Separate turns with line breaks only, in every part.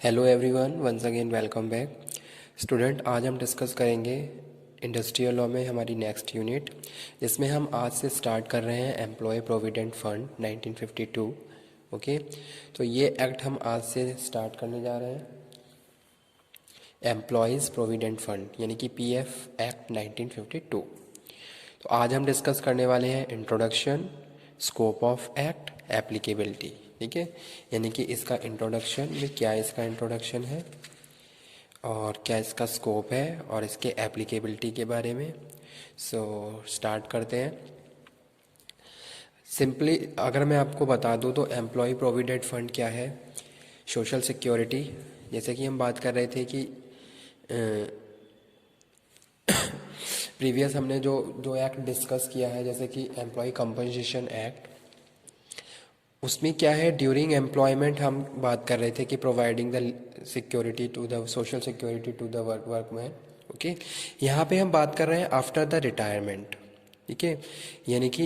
Hello everyone, once again welcome back. Student, आज हम discuss करेंगे इंडस्ट्रियल लॉ में हमारी नेक्स्ट यूनिट, जिसमें हम आज से स्टार्ट कर रहे हैं एम्प्लॉय प्रोविडेंट फंड 1952। ओके, तो ये एक्ट हम आज से स्टार्ट करने जा रहे हैं, एम्प्लॉयज़ प्रोविडेंट फंड यानी कि पीएफ एक्ट 1952। तो आज हम डिस्कस करने वाले हैं introduction, scope of act, applicability. ठीक है, यानी कि इसका इंट्रोडक्शन में क्या इसका इंट्रोडक्शन है और क्या इसका स्कोप है और इसके एप्लीकेबिलिटी के बारे में। सो स्टार्ट करते हैं। सिंपली अगर मैं आपको बता दूं तो एम्प्लॉय प्रोविडेंट फंड क्या है, सोशल सिक्योरिटी। जैसे कि हम बात कर रहे थे कि प्रीवियस हमने जो जो एक्ट डिस्कस किया है, जैसे कि एम्प्लॉय कंपनसेशन एक्ट, उसमें क्या है, ड्यूरिंग एम्प्लॉयमेंट हम बात कर रहे थे कि providing the security to the social security to the workman. Okay, यहाँ पे हम बात कर रहे हैं आफ्टर द रिटायरमेंट। ठीक है, यानी कि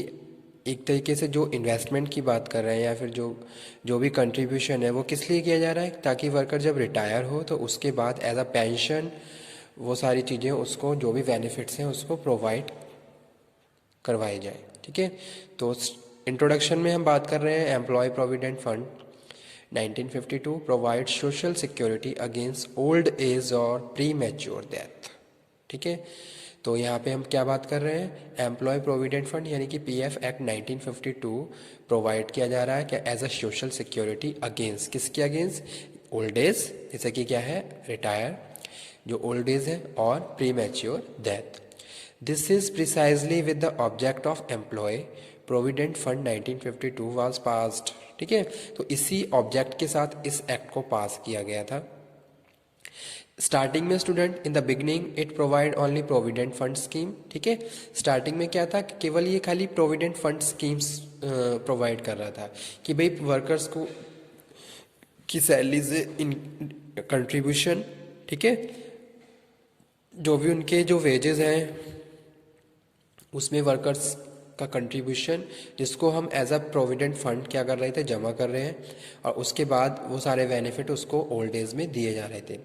एक तरीके से जो इन्वेस्टमेंट की बात कर रहे हैं या फिर जो जो भी कंट्रीब्यूशन है वो किस लिए किया जा रहा है, ताकि वर्कर जब रिटायर हो तो उसके बाद एज अ पेंशन वो सारी चीज़ें उसको जो भी बेनिफिट्स हैं उसको प्रोवाइड करवाई जाए। ठीक है, तो इंट्रोडक्शन में हम बात कर रहे हैं employ provident fund 1952 provide social security against old age और प्री मैच्योर डेथ। ठीक है, तो यहाँ पे हम क्या बात कर रहे हैं, एम्प्लॉय प्रोविडेंट फंड यानी कि पीएफ एक्ट 1952 प्रोवाइड किया जा रहा है क्या, as a social security against, किसके अगेंस्ट, ओल्ड एज, जैसे कि क्या है रिटायर, जो ओल्ड एज है, और premature death. This is precisely with the object of employ provident fund 1952 was passed. ठीक है, तो इसी ऑब्जेक्ट के साथ इस एक्ट को पास किया गया था। स्टार्टिंग में student in the beginning it provide only provident fund scheme. ठीक है, स्टार्टिंग में क्या था, केवल ये खाली प्रोविडेंट फंड स्कीम्स प्रोवाइड कर रहा था कि भाई वर्कर्स को की सैलरी से इन कंट्रीब्यूशन, ठीक है, जो भी उनके जो वेजेस हैं उसमें वर्कर्स का कंट्रीब्यूशन, जिसको हम एज अ प्रोविडेंट फंड क्या कर रहे थे, जमा कर रहे हैं, और उसके बाद वो सारे बेनिफिट उसको ओल्ड एज में दिए जा रहे थे।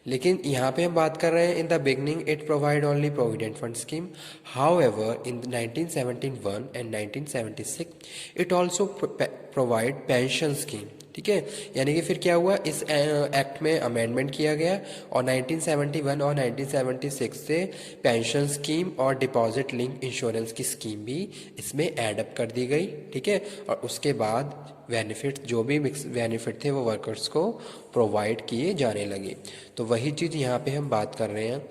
लेकिन यहाँ पे हम बात कर रहे हैं in the beginning it provide only provident fund scheme, how ever in 1971 and 1976 it also provide pension scheme. ठीक है, यानी कि फिर क्या हुआ, इस एक्ट में अमेंडमेंट किया गया और 1971 और 1976 से पेंशन स्कीम और डिपॉजिट लिंक इंश्योरेंस की स्कीम भी इसमें ऐड अप कर दी गई। ठीक है, और उसके बाद बेनिफिट, जो भी बेनिफिट थे वो वर्कर्स को प्रोवाइड किए जाने लगे। तो वही चीज़ यहाँ पे हम बात कर रहे हैं।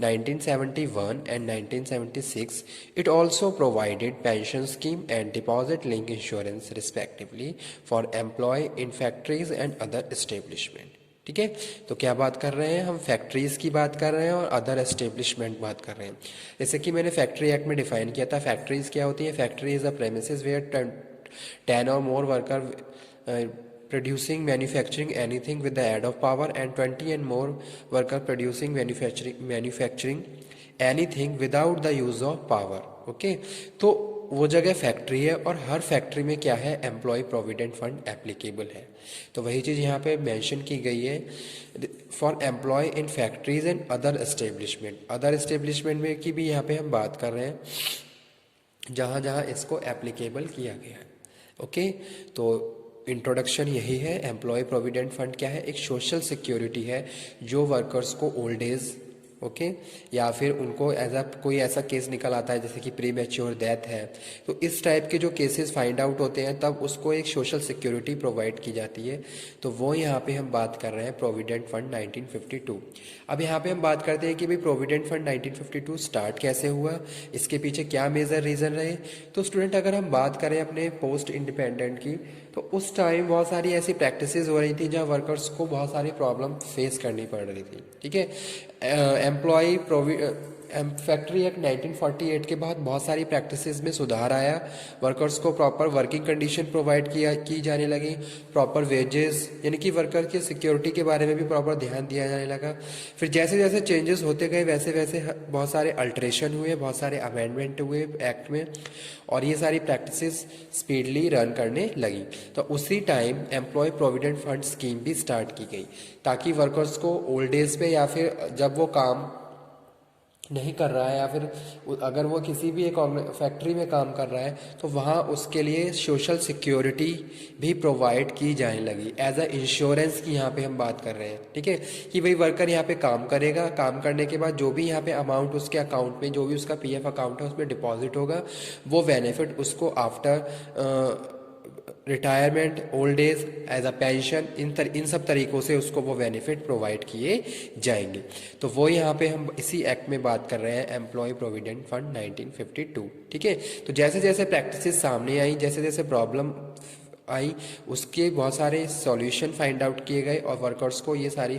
1971 and 1976 it also provided pension scheme and deposit link insurance respectively for employ in factories and other establishment. ठीक है, तो क्या बात कर रहे हैं हम, फैक्ट्रीज़ की बात कर रहे हैं और अदर एस्टेब्लिशमेंट बात कर रहे हैं। जैसे कि मैंने फैक्ट्री एक्ट में डिफाइन किया था, फैक्ट्रीज़ क्या होती है, factory is a premises where 10 or more worker producing manufacturing anything with the aid of power and 20 and more worker producing manufacturing anything without the use of power। Okay, तो वो जगह factory है और हर factory में क्या है, employ provident fund applicable है। तो वही चीज़ यहाँ पे मेंशन की गई है, for employ in factories and other establishment. Other establishment में की भी यहाँ पे हम बात कर रहे हैं जहाँ जहाँ इसको एप्लीकेबल किया गया है। ओके, तो इंट्रोडक्शन यही है, एम्प्लॉय प्रोविडेंट फंड क्या है, एक सोशल सिक्योरिटी है जो वर्कर्स को ओल्ड एज, ओके, या फिर उनको एज अ कोई ऐसा केस निकल आता है जैसे कि प्री मैच्योर डेथ है, तो इस टाइप के जो केसेस फाइंड आउट होते हैं तब उसको एक सोशल सिक्योरिटी प्रोवाइड की जाती है। तो वो यहाँ पे हम बात कर रहे हैं प्रोविडेंट फंड 1952। अब यहाँ पे हम बात करते हैं कि भाई प्रोविडेंट फंड 1952 स्टार्ट कैसे हुआ, इसके पीछे क्या मेजर रीज़न रहे। तो स्टूडेंट, अगर हम बात करें अपने पोस्ट इंडिपेंडेंट की, तो उस टाइम बहुत सारी ऐसी प्रैक्टिसेस हो रही थी जहाँ वर्कर्स को बहुत सारी प्रॉब्लम फेस करनी पड़ रही थी। ठीक है, एम्प्लॉय फैक्ट्री एक्ट 1948 के बाद बहुत सारी प्रैक्टिसेस में सुधार आया। वर्कर्स को प्रॉपर वर्किंग कंडीशन प्रोवाइड की जाने लगी, प्रॉपर वेजेस यानी कि वर्कर की सिक्योरिटी के बारे में भी प्रॉपर ध्यान दिया जाने लगा। फिर जैसे जैसे चेंजेस होते गए वैसे वैसे बहुत सारे अल्ट्रेशन हुए, बहुत सारे अमेंडमेंट हुए एक्ट में, और ये सारी प्रैक्टिसेस स्पीडली रन करने लगी। तो उसी time employ provident fund scheme भी स्टार्ट की गई, ताकि वर्कर्स को ओल्ड एज पे या फिर जब वो काम नहीं कर रहा है या फिर अगर वो किसी भी एक फैक्ट्री में काम कर रहा है तो वहाँ उसके लिए सोशल सिक्योरिटी भी प्रोवाइड की जाने लगी एज अ इंश्योरेंस की यहाँ पे हम बात कर रहे हैं। ठीक है, कि भाई वर्कर यहाँ पे काम करेगा, काम करने के बाद जो भी यहाँ पे अमाउंट उसके अकाउंट में, जो भी उसका पीएफ अकाउंट है उसमें डिपॉजिट होगा, वो बेनिफिट उसको after retirement, old age, as a pension, इन सब तरीक़ों से उसको वो बेनिफिट प्रोवाइड किए जाएंगे। तो वो यहाँ पे हम इसी एक्ट में बात कर रहे हैं, एम्प्लॉय प्रोविडेंट फंड 1952। ठीक है, तो जैसे जैसे प्रैक्टिसेस सामने आई, जैसे जैसे प्रॉब्लम आई, उसके बहुत सारे सॉल्यूशन फाइंड आउट किए गए और वर्कर्स को ये सारी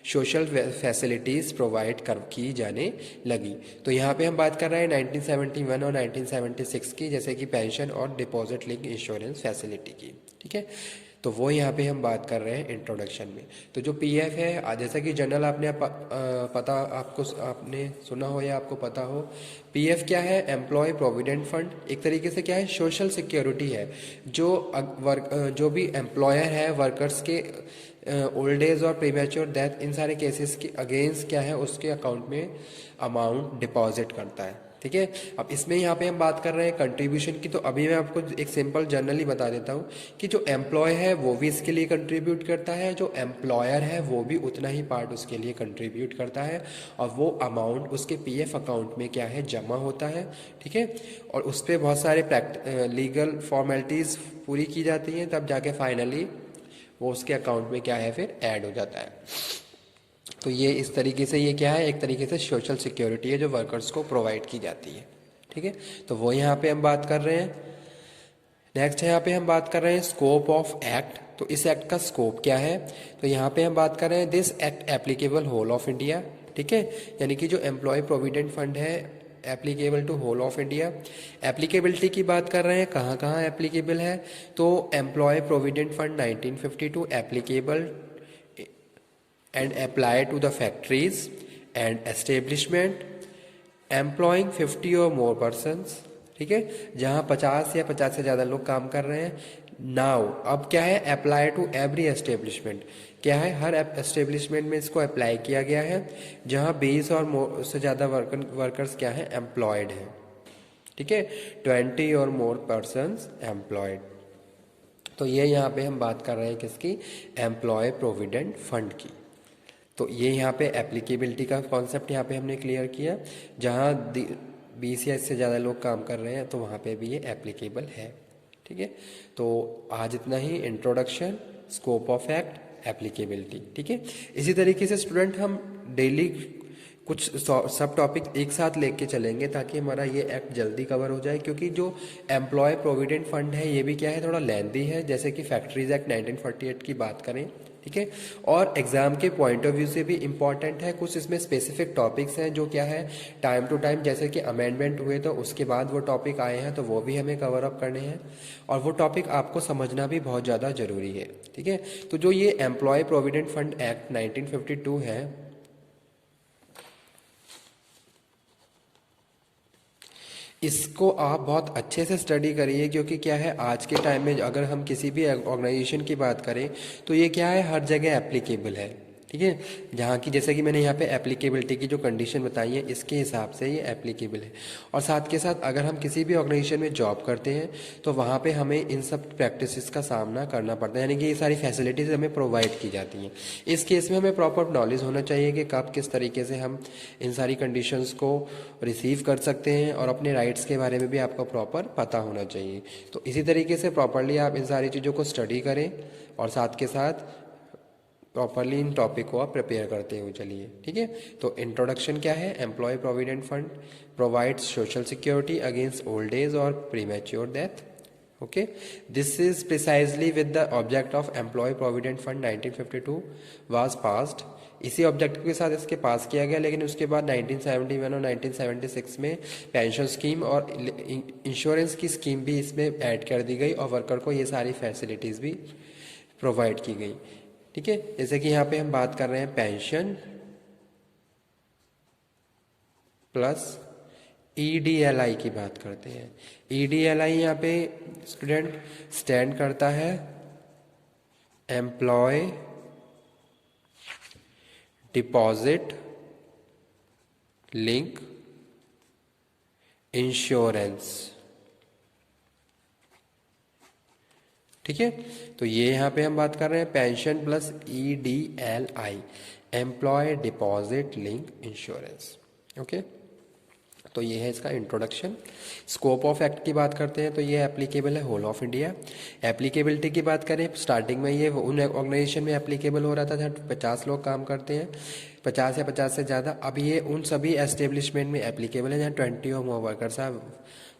सोशल फैसिलिटीज़ प्रोवाइड की जाने लगी। तो यहाँ पे हम बात कर रहे हैं 1971 और 1976 की, जैसे कि पेंशन और डिपॉजिट लिंक इंश्योरेंस फैसिलिटी की। ठीक है, तो वो यहाँ पे हम बात कर रहे हैं इंट्रोडक्शन में। तो जो पीएफ है, जैसा कि जनरल पता आपने सुना हो या आपको पता हो, पीएफ क्या है? Employ provident fund. एक तरीके से क्या है? सोशल सिक्योरिटी है। जो भी एम्प्लॉयर है वर्कर्स के ओल्ड एज और प्रीमेच्योर डेथ, इन सारे केसेस के अगेंस्ट क्या है, उसके अकाउंट में अमाउंट डिपॉजिट करता है। ठीक है, अब इसमें यहाँ पे हम बात कर रहे हैं कंट्रीब्यूशन की। तो अभी मैं आपको एक सिंपल जनरली बता देता हूँ कि जो एम्प्लॉय है वो भी इसके लिए कंट्रीब्यूट करता है, जो एम्प्लॉयर है वो भी उतना ही पार्ट उसके लिए कंट्रीब्यूट करता है, और वो अमाउंट उसके पीएफ अकाउंट में क्या है, जमा होता है। ठीक है, और उस पर बहुत सारे लीगल फॉर्मेलिटीज़ पूरी की जाती हैं, तब जाके फाइनली वो उसके अकाउंट में क्या है, फिर ऐड हो जाता है। तो ये इस तरीके से, ये क्या है, एक तरीके से सोशल सिक्योरिटी है जो वर्कर्स को प्रोवाइड की जाती है। ठीक है, तो वो यहाँ पे हम बात कर रहे हैं। नेक्स्ट यहाँ पे हम बात कर रहे हैं स्कोप ऑफ एक्ट। तो इस एक्ट का स्कोप क्या है? तो यहाँ पे हम बात कर रहे हैं this act applicable whole of India. ठीक है, यानी कि जो एम्प्लॉय प्रोविडेंट फंड है applicable to whole of India. Applicability की बात कर रहे हैं, कहाँ कहाँ एप्लीकेबल है? तो employ provident fund 1952 applicable and apply to the factories and establishment employing 50 or more persons। ठीक है, जहाँ 50 या 50 से ज़्यादा लोग काम कर रहे हैं। नाउ अब क्या है, अप्लाई टू एवरी एस्टेब्लिशमेंट। क्या है, हर एस्टेब्लिशमेंट में इसको अप्लाई किया गया है जहाँ 20 और से ज़्यादा वर्कर्स क्या है, एम्प्लॉयड हैं। ठीक है, 20 और मोर पर्सन्स एम्प्लॉयड। तो ये यहाँ पे हम बात कर रहे हैं किसकी, एम्प्लॉय प्रोविडेंट फंड की। तो ये यहाँ पे एप्लीकेबिलिटी का कॉन्सेप्ट यहाँ पे हमने क्लियर किया, जहाँ 20 या इससे ज़्यादा लोग काम कर रहे हैं तो वहाँ पे भी ये एप्लीकेबल है। ठीक है, तो आज इतना ही, introduction, scope of act, applicability. ठीक है, इसी तरीके से स्टूडेंट हम डेली कुछ सब टॉपिक एक साथ लेके चलेंगे ताकि हमारा ये एक्ट जल्दी कवर हो जाए, क्योंकि जो एम्प्लॉय प्रोविडेंट फंड है ये भी क्या है, थोड़ा लेंथी है, जैसे कि फैक्ट्रीज एक्ट 1948 की बात करें। ठीक है, और एग्जाम के पॉइंट ऑफ व्यू से भी इम्पॉर्टेंट है। कुछ इसमें स्पेसिफिक टॉपिक्स हैं जो क्या है, टाइम टू टाइम, जैसे कि अमेंडमेंट हुए तो उसके बाद वो टॉपिक आए हैं, तो वो भी हमें कवर अप करने हैं, और वो टॉपिक आपको समझना भी बहुत ज़्यादा ज़रूरी है। ठीक है, तो जो ये एम्प्लॉय प्रोविडेंट फंड एक्ट 1952 है, इसको आप बहुत अच्छे से स्टडी करिए, क्योंकि क्या है, आज के टाइम में अगर हम किसी भी ऑर्गेनाइजेशन की बात करें तो ये क्या है, हर जगह एप्लीकेबल है। ठीक है, जहाँ की जैसे कि मैंने यहाँ पे एप्लीकेबिलिटी की जो कंडीशन बताई है, इसके हिसाब से ये एप्लीकेबल है। और साथ के साथ अगर हम किसी भी ऑर्गेनाइजेशन में जॉब करते हैं तो वहाँ पे हमें इन सब प्रैक्टिसेस का सामना करना पड़ता है, यानी कि ये सारी फैसिलिटीज़ हमें प्रोवाइड की जाती हैं। इस केस में हमें प्रॉपर नॉलेज होना चाहिए कि कब किस तरीके से हम इन सारी कंडीशंस को रिसीव कर सकते हैं, और अपने राइट्स के बारे में भी आपको प्रॉपर पता होना चाहिए। तो इसी तरीके से प्रॉपरली आप इन सारी चीज़ों को स्टडी करें, और साथ के साथ प्रॉपरली इन टॉपिक को आप प्रिपेयर करते हुए चलिए। ठीक है, तो इंट्रोडक्शन क्या है, employ provident fund provides social security against old age और premature death. Okay, this is precisely with the object of Employee Provident Fund 1952 was passed इसी ऑब्जेक्टिव के साथ इसके पास किया गया, लेकिन उसके बाद 1971 और 1976 में पेंशन स्कीम और इंश्योरेंस की स्कीम भी इसमें ऐड कर दी गई और वर्कर को ये सारी फैसिलिटीज़ भी प्रोवाइड की गई। ठीक है, जैसे कि यहाँ पे हम बात कर रहे हैं पेंशन प्लस EDLI की बात करते हैं। EDLI यहाँ पे स्टूडेंट स्टैंड करता है एम्प्लॉय डिपॉजिट लिंक इंश्योरेंस। ठीक है, तो ये यहाँ पे हम बात कर रहे हैं pension plus EDLI employ deposit link insurance. Okay, तो ये है इसका इंट्रोडक्शन। स्कोप ऑफ एक्ट की बात करते हैं तो ये एप्लीकेबल है होल ऑफ इंडिया। एप्लीकेबिलिटी की बात करें, स्टार्टिंग में ये उन ऑर्गेनाइजेशन में एप्लीकेबल हो रहा था जहाँ 50 लोग काम करते हैं, 50 या 50 से ज़्यादा। अब ये उन सभी एस्टेब्लिशमेंट में एप्लीकेबल है जहाँ 20 और मोर वर्कर्स आर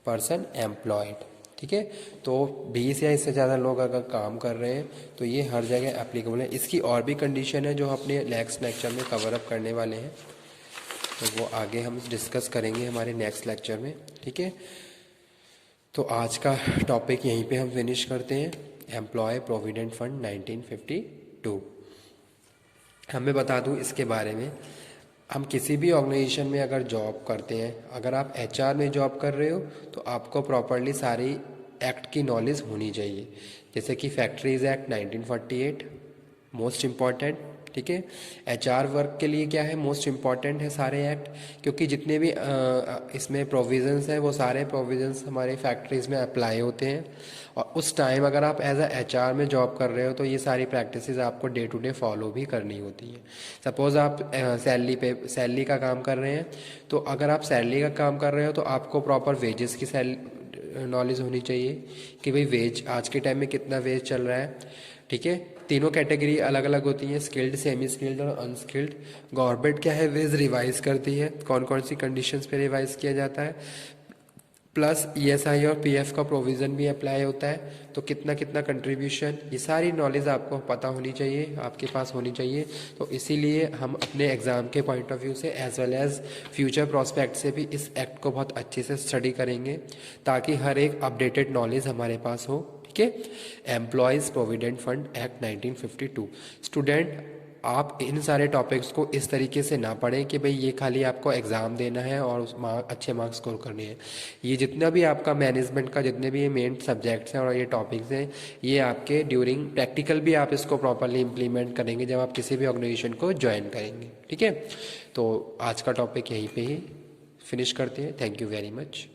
पर्सन एम्प्लॉयड। ठीक है, तो 20 या इससे ज़्यादा लोग अगर काम कर रहे हैं तो ये हर जगह एप्लीकेबल है। इसकी और भी कंडीशन है जो अपने नेक्स्ट लेक्चर में कवर अप करने वाले हैं, तो वो आगे हम डिस्कस करेंगे हमारे नेक्स्ट लेक्चर में। ठीक है, तो आज का टॉपिक यहीं पे हम फिनिश करते हैं। Employ provident fund 1952। हमें बता दूं इसके बारे में, हम किसी भी ऑर्गेनाइजेशन में अगर जॉब करते हैं, अगर आप HR में जॉब कर रहे हो तो आपको प्रॉपरली सारी एक्ट की नॉलेज होनी चाहिए। जैसे कि फैक्ट्रीज एक्ट 1948 मोस्ट इम्पॉर्टेंट। ठीक है, HR वर्क के लिए क्या है मोस्ट इम्पॉर्टेंट है सारे एक्ट, क्योंकि जितने भी इसमें प्रोविजंस हैं वो सारे प्रोविजंस हमारे फैक्ट्रीज में अप्लाई होते हैं। और उस टाइम अगर आप एज HR में जॉब कर रहे हो तो ये सारी प्रैक्टिसेस आपको डे टू डे फॉलो भी करनी होती है। सपोज़ आप सैलरी का काम कर रहे हैं, तो अगर आप सैलरी का काम कर रहे हो तो आपको प्रॉपर वेजेस की नॉलेज होनी चाहिए कि भाई वेज आज के टाइम में कितना वेज चल रहा है। ठीक है, तीनों कैटेगरी अलग अलग होती हैं, स्किल्ड, सेमी स्किल्ड और अनस्किल्ड। गवर्नमेंट क्या है वेज रिवाइज करती है, कौन कौन सी कंडीशंस पे रिवाइज किया जाता है, प्लस ESI और PF का प्रोविज़न भी अप्लाई होता है, तो कितना कितना कंट्रीब्यूशन, ये सारी नॉलेज आपको पता होनी चाहिए, आपके पास होनी चाहिए। तो इसीलिए हम अपने एग्ज़ाम के पॉइंट ऑफ व्यू से as well as future prospect से भी इस एक्ट को बहुत अच्छे से स्टडी करेंगे ताकि हर एक अपडेटेड नॉलेज हमारे पास हो। ठीक है, employees provident fund act 1952। Student आप इन सारे टॉपिक्स को इस तरीके से ना पढ़ें कि भाई ये खाली आपको एग्ज़ाम देना है और अच्छे मार्क्स स्कोर करने हैं। ये जितना भी आपका मैनेजमेंट का जितने भी ये मेन सब्जेक्ट्स हैं और ये टॉपिक्स हैं, ये आपके ड्यूरिंग प्रैक्टिकल भी आप इसको प्रॉपरली इम्प्लीमेंट करेंगे जब आप किसी भी ऑर्गेनाइजेशन को ज्वाइन करेंगे। ठीक है, तो आज का टॉपिक यहीं पे ही फिनिश करते हैं। Thank you very much.